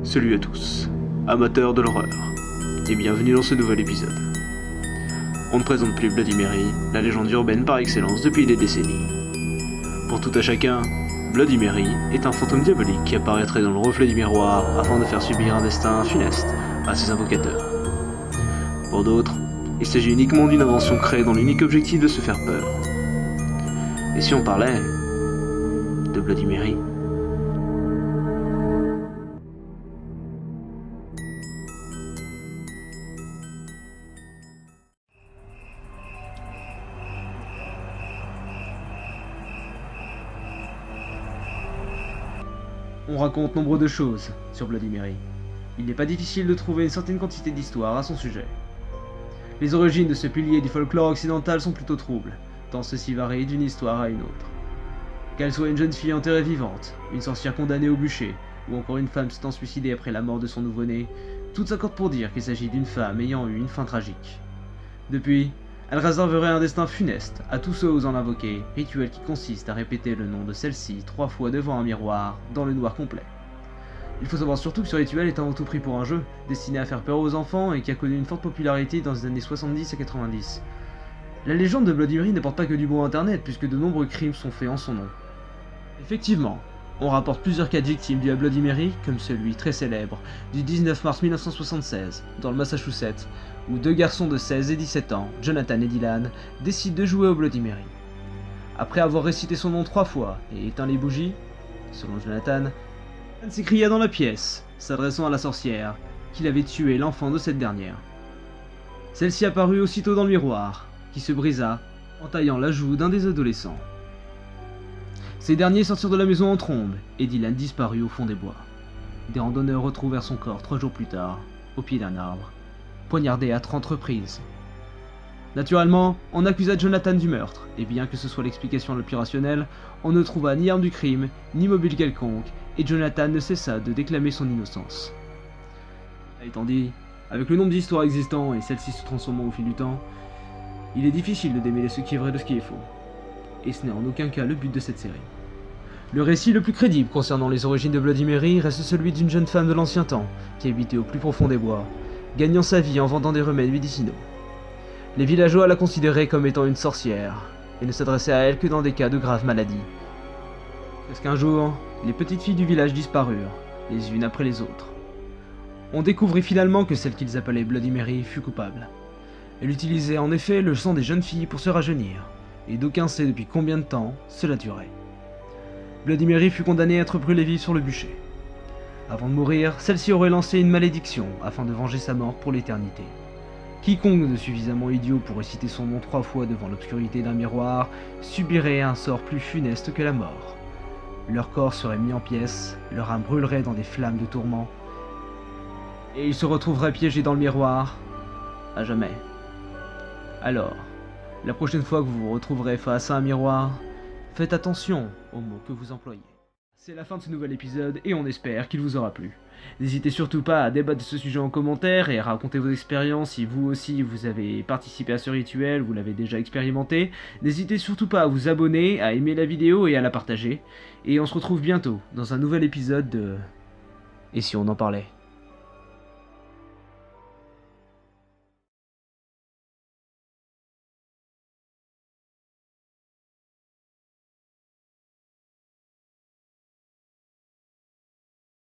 Salut à tous, amateurs de l'horreur, et bienvenue dans ce nouvel épisode. On ne présente plus Bloody Mary, la légende urbaine par excellence depuis des décennies. Pour tout à chacun, Bloody Mary est un fantôme diabolique qui apparaîtrait dans le reflet du miroir afin de faire subir un destin funeste à ses invocateurs. Pour d'autres, il s'agit uniquement d'une invention créée dans l'unique objectif de se faire peur. Et si on parlait de Bloody Mary ? On raconte nombre de choses sur Bloody Mary. Il n'est pas difficile de trouver une certaine quantité d'histoires à son sujet. Les origines de ce pilier du folklore occidental sont plutôt troubles, tant ceci varie d'une histoire à une autre. Qu'elle soit une jeune fille enterrée vivante, une sorcière condamnée au bûcher, ou encore une femme s'étant suicidée après la mort de son nouveau-né, tout s'accorde pour dire qu'il s'agit d'une femme ayant eu une fin tragique. Depuis, elle réserverait un destin funeste à tous ceux osant l'invoquer, rituel qui consiste à répéter le nom de celle-ci 3 fois devant un miroir, dans le noir complet. Il faut savoir surtout que ce rituel est avant tout pris pour un jeu, destiné à faire peur aux enfants et qui a connu une forte popularité dans les années 70 et 90. La légende de Bloody Mary ne porte pas que du bon internet, puisque de nombreux crimes sont faits en son nom. Effectivement, on rapporte plusieurs cas de victimes dues à Bloody Mary, comme celui très célèbre du 19 mars 1976, dans le Massachusetts, où 2 garçons de 16 et 17 ans, Jonathan et Dylan, décident de jouer au Bloody Mary. Après avoir récité son nom 3 fois et éteint les bougies, selon Jonathan, Dylan s'écria dans la pièce, s'adressant à la sorcière, qu'il avait tué l'enfant de cette dernière. Celle-ci apparut aussitôt dans le miroir, qui se brisa en taillant la joue d'un des adolescents. Ces derniers sortirent de la maison en trombe, et Dylan disparut au fond des bois. Des randonneurs retrouvèrent son corps 3 jours plus tard, au pied d'un arbre, poignardé à 30 reprises. Naturellement, on accusa Jonathan du meurtre, et bien que ce soit l'explication la plus rationnelle, on ne trouva ni arme du crime, ni mobile quelconque, et Jonathan ne cessa de déclamer son innocence. Cela étant dit, avec le nombre d'histoires existant et celles-ci se transformant au fil du temps, il est difficile de démêler ce qui est vrai de ce qui est faux. Et ce n'est en aucun cas le but de cette série. Le récit le plus crédible concernant les origines de Bloody Mary reste celui d'une jeune femme de l'ancien temps, qui habitait au plus profond des bois, gagnant sa vie en vendant des remèdes médicinaux. Les villageois la considéraient comme étant une sorcière, et ne s'adressaient à elle que dans des cas de graves maladies. Presque un jour, les petites filles du village disparurent, les unes après les autres. On découvrit finalement que celle qu'ils appelaient Bloody Mary fut coupable. Elle utilisait en effet le sang des jeunes filles pour se rajeunir, et d'aucuns sait depuis combien de temps cela durait. Bloody Mary fut condamnée à être brûlée vive sur le bûcher. Avant de mourir, celle-ci aurait lancé une malédiction afin de venger sa mort pour l'éternité. Quiconque de suffisamment idiot pour réciter son nom 3 fois devant l'obscurité d'un miroir subirait un sort plus funeste que la mort. Leur corps serait mis en pièces, leur âme brûlerait dans des flammes de tourment, et ils se retrouveraient piégés dans le miroir, à jamais. Alors, la prochaine fois que vous vous retrouverez face à un miroir, faites attention aux mots que vous employez. C'est la fin de ce nouvel épisode et on espère qu'il vous aura plu. N'hésitez surtout pas à débattre de ce sujet en commentaire et à raconter vos expériences si vous aussi vous avez participé à ce rituel, vous l'avez déjà expérimenté. N'hésitez surtout pas à vous abonner, à aimer la vidéo et à la partager. Et on se retrouve bientôt dans un nouvel épisode de... Et si on en parlait ?